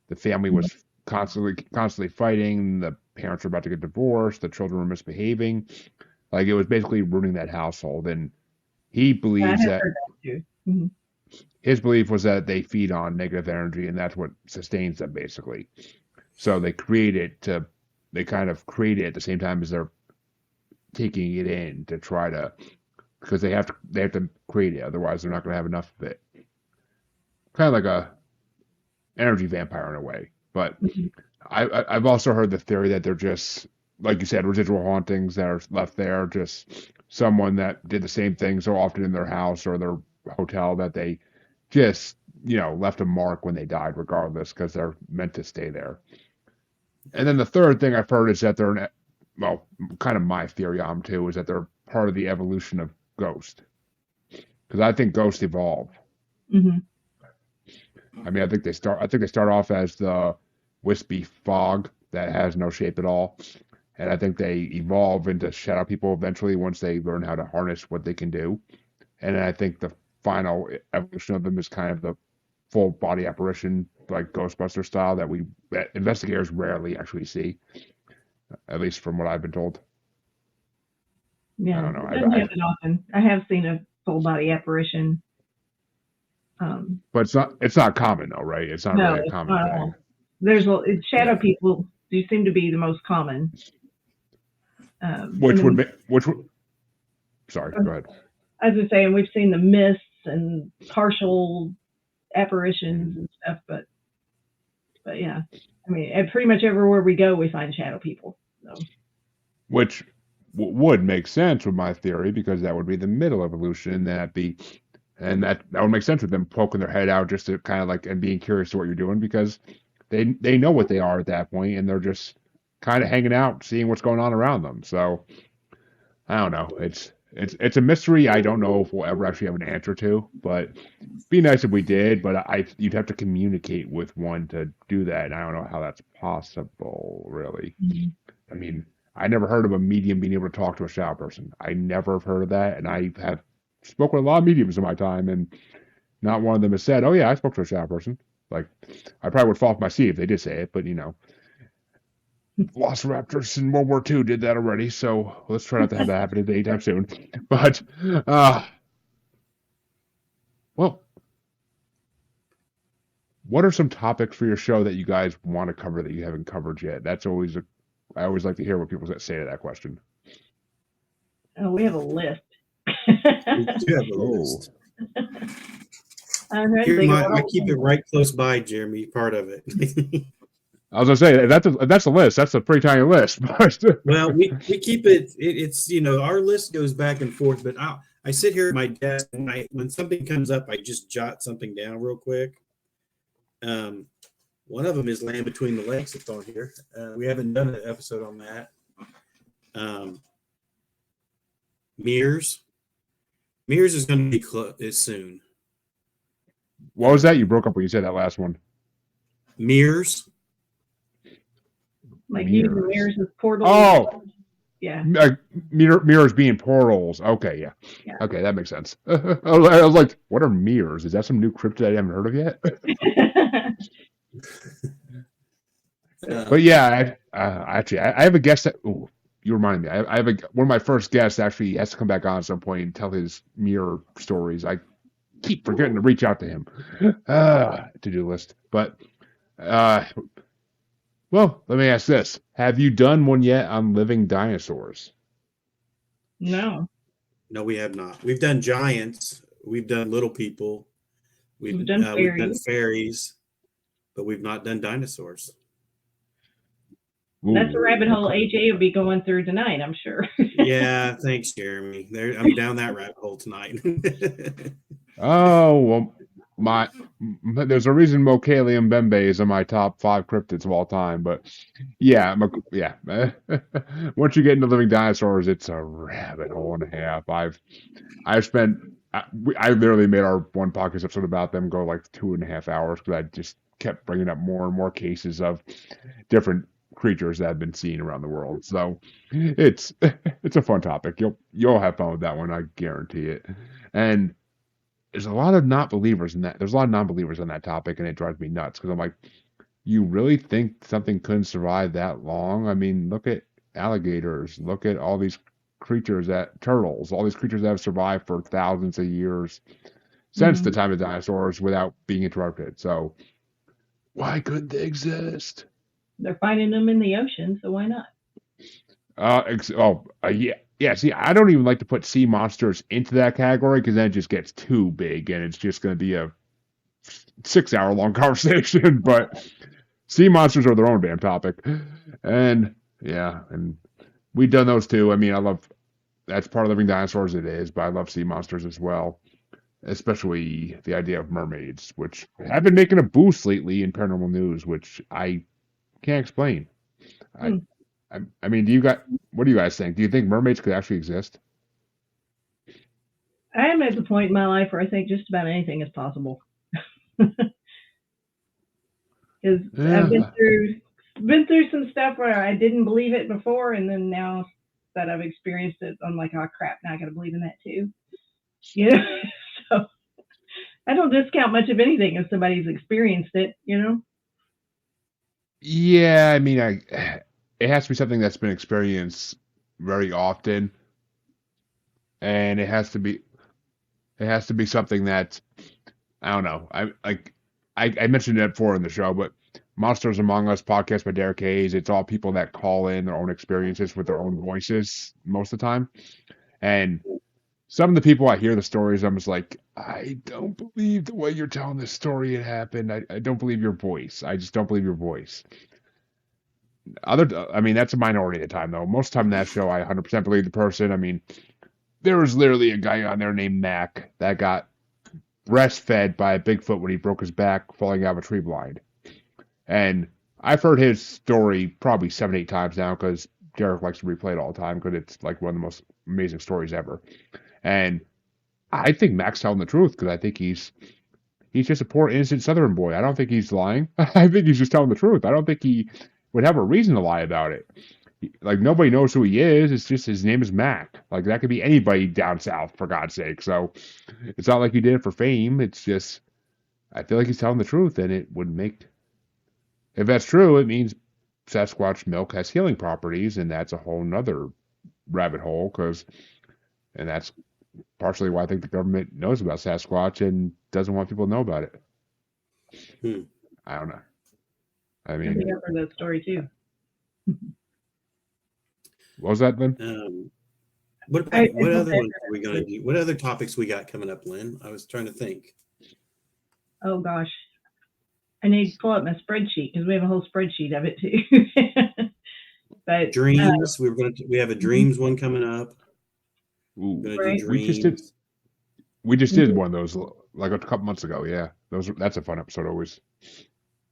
The family was constantly fighting. The parents were about to get divorced. The children were misbehaving. Like, it was basically ruining that household. And he believes I have heard that too. Mm-hmm. His belief was that they feed on negative energy, and that's what sustains them, basically. So they kind of create it at the same time as they're taking it in to try to, because they have to create it, otherwise they're not going to have enough of it. Kind of like a energy vampire in a way. But I've also heard the theory that they're just, like you said, residual hauntings that are left there, just someone that did the same thing so often in their house or their hotel that they just, left a mark when they died regardless, because they're meant to stay there. And then the third thing I've heard is that they're, kind of my theory on them too, is that they're part of the evolution of ghost. Because I think ghosts evolve. Mm-hmm. I mean, I think they start off as the wispy fog that has no shape at all. And I think they evolve into shadow people eventually once they learn how to harness what they can do. And I think the final evolution of them is kind of the full body apparition, like Ghostbuster style, that investigators rarely actually see, at least from what I've been told. Yeah, I don't know. It doesn't happen often. I have seen a full body apparition. But it's not common though, right? It's not really a common thing. Shadow people do seem to be the most common. Sorry, go ahead. I was just saying, we've seen the mists and partial apparitions and stuff, but yeah, I mean, pretty much everywhere we go, we find shadow people. So. Which would make sense with my theory, because that would be the middle evolution, and that would make sense with them poking their head out just to kind of like, and being curious to what you're doing, because they know what they are at that point, and they're just kind of hanging out, seeing what's going on around them. So I don't know. It's a mystery. I don't know if we'll ever actually have an answer to, but it'd be nice if we did. But you'd have to communicate with one to do that, and I don't know how that's possible, really. Mm-hmm. I mean, I never heard of a medium being able to talk to a shadow person. I never have heard of that, and I have spoken with a lot of mediums in my time, and not one of them has said, "Oh yeah, I spoke to a shadow person." Like, I probably would fall off my seat if they did say it, but Velociraptors in World War II did that already, so let's try not to have that happen anytime soon. But, well, what are some topics for your show that you guys want to cover that you haven't covered yet? That's always I always like to hear what people say to that question. Oh, we have a list. We do have a list. I keep it right close by, Jeremy. Part of it. I was gonna say that's a list. That's a pretty tiny list. Well, we keep it. It's our list goes back and forth. But I sit here at my desk, and when something comes up, I just jot something down real quick. One of them is Land Between the Legs. It's on here. We haven't done an episode on that. Mirrors is going to be soon. What was that? You broke up when you said that last one. Mirrors. Like using mirrors as portals. Oh, yeah. Mirrors being portals. Okay, yeah. Okay, that makes sense. I was like, what are mirrors? Is that some new cryptid I haven't heard of yet? But yeah, actually, I have a guest that. Ooh, you reminded me. I have one of my first guests actually has to come back on at some point and tell his mirror stories. I keep forgetting to reach out to him. To-do list. But well, let me ask this: have you done one yet on living dinosaurs? No, we have not. We've done giants. We've done little people. We've done fairies, but we've not done dinosaurs. Ooh. That's a rabbit hole AJ will be going through tonight, I'm sure. Yeah, thanks, Jeremy. I'm down that rabbit hole tonight. Oh, well, my there's a reason Mokele and Bembe is in my top 5 cryptids of all time, but yeah, yeah. Once you get into living dinosaurs, it's a rabbit hole and a half. I've spent I literally made our one podcast episode about them go like 2.5 hours because I just kept bringing up more and more cases of different creatures that have been seen around the world. So it's it's a fun topic. You'll have fun with that one, I guarantee it. And there's a lot of not believers in that. There's a lot of non-believers on that topic, and it drives me nuts because I'm like, you really think something couldn't survive that long? I mean, look at alligators. Look at all these creatures turtles, all these creatures that have survived for thousands of years since the time of dinosaurs without being interrupted. So why couldn't they exist? They're finding them in the ocean, so why not? Yeah. See, I don't even like to put sea monsters into that category because then it just gets too big and it's just going to be a 6-hour long conversation. But sea monsters are their own damn topic, and yeah, and we've done those too. I mean, that's part of living dinosaurs. It is, but I love sea monsters as well, especially the idea of mermaids, which have been making a boost lately in paranormal news, which I can't explain. I mean, what do you guys think? Do you think mermaids could actually exist? I am at the point in my life where I think just about anything is possible. Because I've been through some stuff where I didn't believe it before, and then now that I've experienced it, I'm like, oh crap, now I got to believe in that too. You know, so I don't discount much of anything if somebody's experienced it. You know. Yeah, I mean, it has to be something that's been experienced very often, and it has to be something that I don't know. I mentioned it before in the show, but Monsters Among Us podcast by Derek Hayes. It's all people that call in their own experiences with their own voices most of the time, and some of the people I hear the stories, I'm just like, I don't believe the way you're telling this story it happened. I don't believe your voice. I just don't believe your voice. I mean, that's a minority of the time, though. Most of the time in that show, I 100% believe the person. I mean, there was literally a guy on there named Mac that got breastfed by a Bigfoot when he broke his back falling out of a tree blind. And I've heard his story probably 7, 8 times now because Derek likes to replay it all the time because it's like one of the most amazing stories ever. And I think Mac's telling the truth because I think he's just a poor innocent Southern boy. I don't think he's lying. I think he's just telling the truth. I don't think he would have a reason to lie about it. Like, nobody knows who he is. It's just his name is Mac. Like, that could be anybody down south, for God's sake. So it's not like he did it for fame. It's just, I feel like he's telling the truth, and it would make, if that's true, it means Sasquatch milk has healing properties, and that's a whole nother rabbit hole, and that's partially why I think the government knows about Sasquatch and doesn't want people to know about it. I don't know. I mean, I think I've heard that story too. What was that, Lynn? What other ones are we going to do? What other topics we got coming up, Lynn? I was trying to think. Oh gosh, I need to pull up my spreadsheet because we have a whole spreadsheet of it too. But dreams, we have a dreams one coming up. Ooh, right. We just did one of those like a couple months ago. Yeah, that's a fun episode always.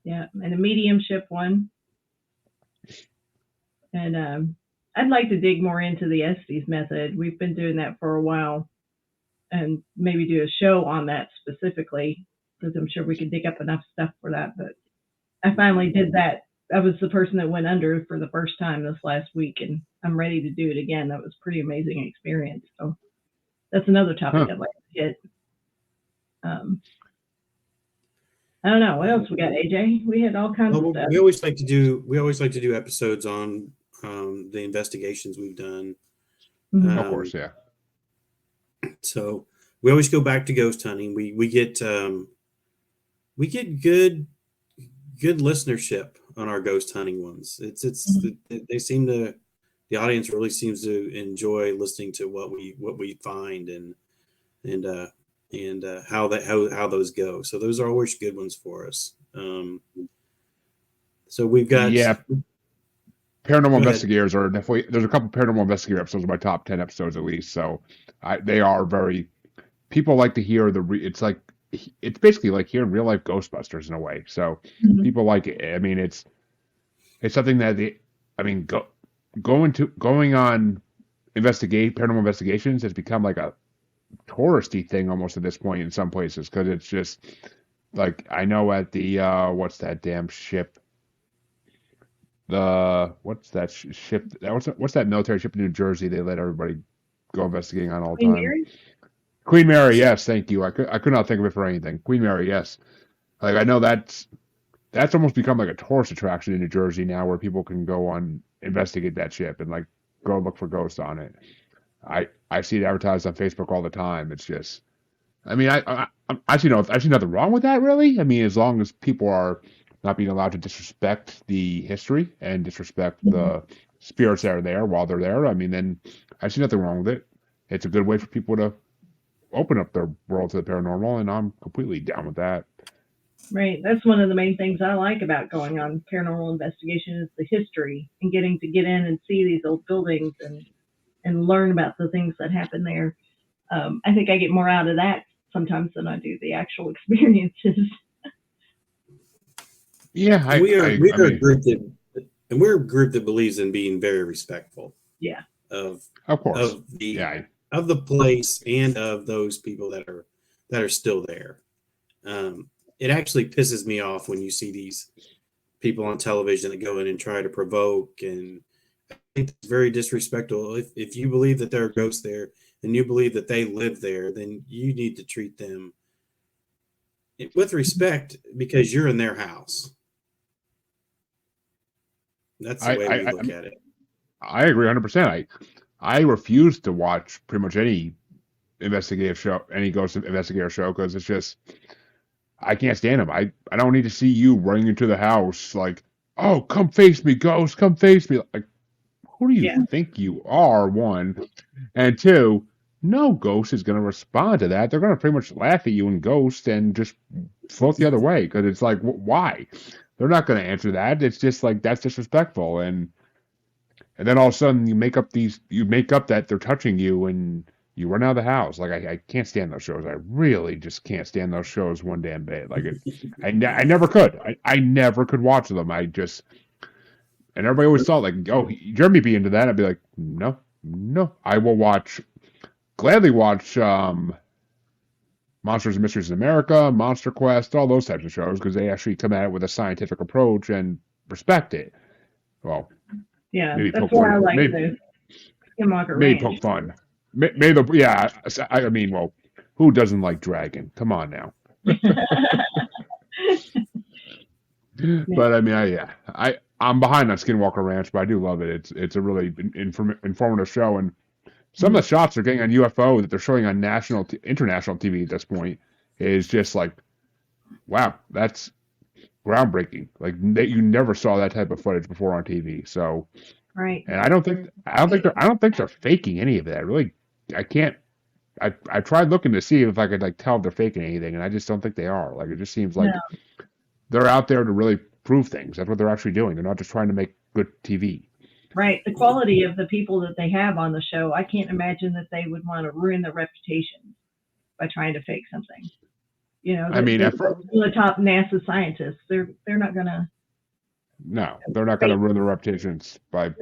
Yeah, and a mediumship one. And I'd like to dig more into the Estes method. We've been doing that for a while, and maybe do a show on that specifically, because I'm sure we could dig up enough stuff for that. But I finally did that. I was the person that went under for the first time this last week, and I'm ready to do it again. That was a pretty amazing experience. So that's another topic I'd like to hit. I don't know what else we got, AJ. We had all kinds of stuff. We always like to do episodes on the investigations we've done. Of course, yeah. So we always go back to ghost hunting. We get good listenership on our ghost hunting ones. They seem to, the audience really seems to enjoy listening to what we find and how those go. So those are always good ones for us. So we've got paranormal investigators are definitely, there's a couple paranormal investigator episodes in my top 10 episodes at least. So they are very, people like to hear it's like it's basically like hearing real life Ghostbusters in a way. So Mhm. people like it. I mean, it's something that going on paranormal investigations has become like a touristy thing almost at this point in some places because it's just like I know at the what's that damn ship? What's that ship? What's that military ship in New Jersey? They let everybody go investigating on all the Queen time. Mary? Queen Mary, yes, thank you. I could not think of it for anything. Queen Mary, yes. Like I know that's almost become like a tourist attraction in New Jersey now, where people can go on investigate that ship and like go look for ghosts on it. I see it advertised on Facebook all the time. It's just, I mean, I see nothing wrong with that really. I mean, as long as people are not being allowed to disrespect the history and disrespect the spirits that are there while they're there. I mean, then I see nothing wrong with it. It's a good way for people to open up their world to the paranormal, and I'm completely down with that. Right. That's one of the main things I like about going on paranormal investigation is the history and getting to get in and see these old buildings and learn about the things that happen there. I think I get more out of that sometimes than I do the actual experiences. Yeah, we're a group that believes in being very respectful. Yeah. Of course. Of the place and of those people that are still there. It actually pisses me off when you see these people on television that go in and try to provoke, and I think it's very disrespectful. If you believe that there are ghosts there and you believe that they live there, then you need to treat them with respect because you're in their house. That's the way we look at it. I agree 100%. I refuse to watch pretty much any investigative show, any ghost investigator show, because it's just, I can't stand them. I don't need to see you running into the house like, oh, come face me, ghost, come face me. Like, who do you think you are, one? And two, no ghost is going to respond to that. They're going to pretty much laugh at you in Ghost and just float the other way, because it's like, why? They're not going to answer that. It's just like, that's disrespectful. And then all of a sudden you make up that they're touching you and you run out of the house. Like, I can't stand those shows. I really just can't stand those shows one damn bit. Like, I never could. I never could watch them. And everybody always thought, like, oh, Jeremy be into that. I'd be like, no. I will gladly watch Monsters and Mysteries in America, Monster Quest, all those types of shows, because they actually come at it with a scientific approach and respect it. Well, yeah, maybe that's why I like the Skinwalker maybe Ranch. poke fun. I mean, well, who doesn't like Dragon? Come on now. But I mean, I'm behind on Skinwalker Ranch, but I do love it. It's a really informative show, and some of the shots they're getting on UFO that they're showing on international TV at this point is just like, wow, that's groundbreaking. Like, you never saw that type of footage before on TV. So, right. And I don't think they're faking any of that. Really, I can't. I tried looking to see if I could like tell if they're faking anything, and I just don't think they are. Like, it just seems like they're out there to really prove things. That's what they're actually doing. They're not just trying to make good TV. Right. The quality of the people that they have on the show, I can't imagine that they would want to ruin their reputation by trying to fake something. You know, I mean, the top NASA scientists, they're not gonna. No, they're not gonna ruin their reputations by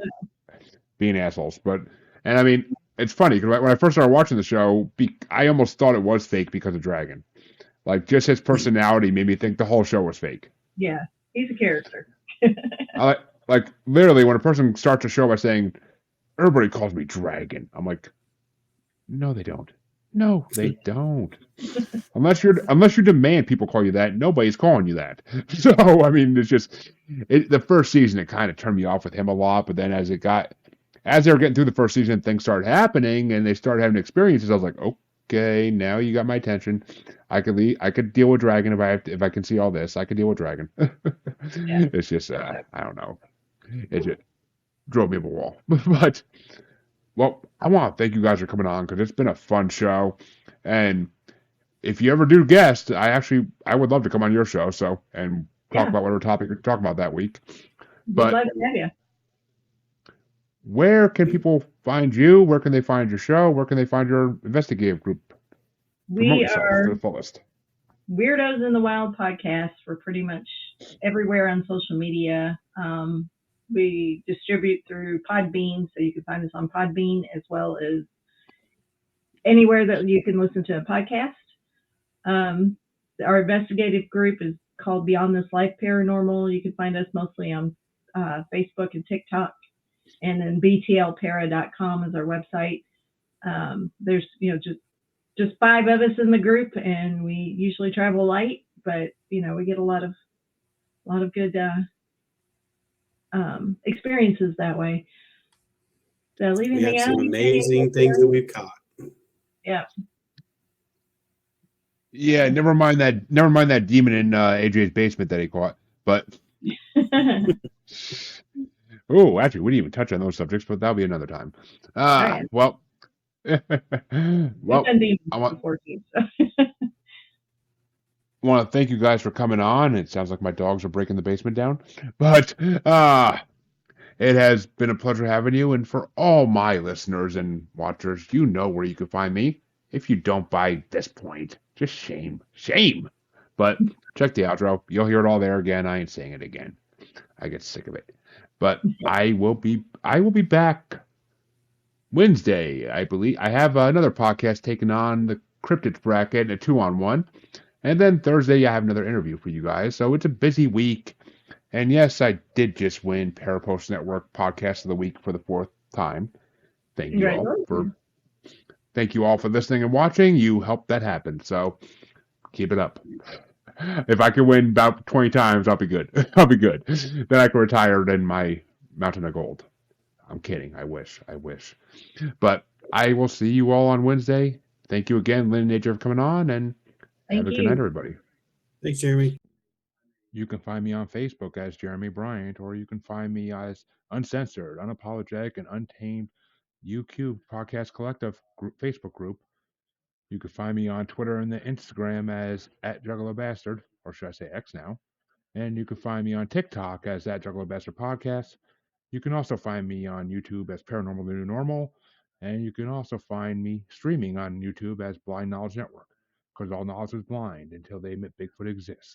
being assholes. And I mean, it's funny because when I first started watching the show, I almost thought it was fake because of Dragon. Like, just his personality made me think the whole show was fake. Yeah, he's a character. Like, literally, when a person starts a show by saying, everybody calls me Dragon, I'm like, no, they don't. No, they don't. Unless you demand people call you that, nobody's calling you that. So, I mean, it's just, the first season, it kind of turned me off with him a lot, but then as they were getting through the first season, things started happening, and they started having experiences, I was like, okay, now you got my attention. I could deal with Dragon if I can see all this. I could deal with Dragon. It's just, I don't know. It just drove me up a wall. But, well, I want to thank you guys for coming on, because it's been a fun show. And if you ever do guest, I would love to come on your show, and talk about whatever topic you're talking about that week. But glad to have you. Where can people find you? Where can they find your show? Where can they find your investigative group? We Weirdos in the Wild podcast. We're pretty much everywhere on social media. We distribute through Podbean, so you can find us on Podbean as well as anywhere that you can listen to a podcast. Our investigative group is called Beyond This Life Paranormal. You can find us mostly on Facebook and TikTok, and then btlpara.com is our website. There's just 5 of us in the group, and we usually travel light, but we get a lot of good experiences that way. So we have some amazing things that we've caught. Yeah. Yeah, never mind that demon in AJ's basement that he caught. But oh, actually, we didn't even touch on those subjects, but that'll be another time. Right. Well, well, I want to thank you guys for coming on. It sounds like my dogs are breaking the basement down, but it has been a pleasure having you. And for all my listeners and watchers, you know where you can find me. If you don't by this point, just shame. But check the outro. You'll hear it all there again. I ain't saying it again. I get sick of it. But I will be back Wednesday, I believe. I have another podcast taking on the Cryptids bracket, a 2-on-1. And then Thursday, I have another interview for you guys. So it's a busy week. And yes, I did just win Parapost Network Podcast of the Week for the 4th time. Thank you all for listening and watching. You helped that happen. So keep it up. If I can win about 20 times, I'll be good. Then I can retire in my mountain of gold. I'm kidding. I wish. But I will see you all on Wednesday. Thank you again, Lynn and AJ, for coming on, and have a good night, everybody. Thanks, Jeremy. You can find me on Facebook as Jeremy Bryant, or you can find me as Uncensored, Unapologetic, and Untamed UQ Podcast Collective Facebook group. You can find me on Twitter and the Instagram as @JuggaloBastard, or should I say X now. And you can find me on TikTok as @JuggaloBastard Podcast. You can also find me on YouTube as Paranormal the New Normal. And you can also find me streaming on YouTube as Blind Knowledge Network, because all knowledge is blind until they admit Bigfoot exists.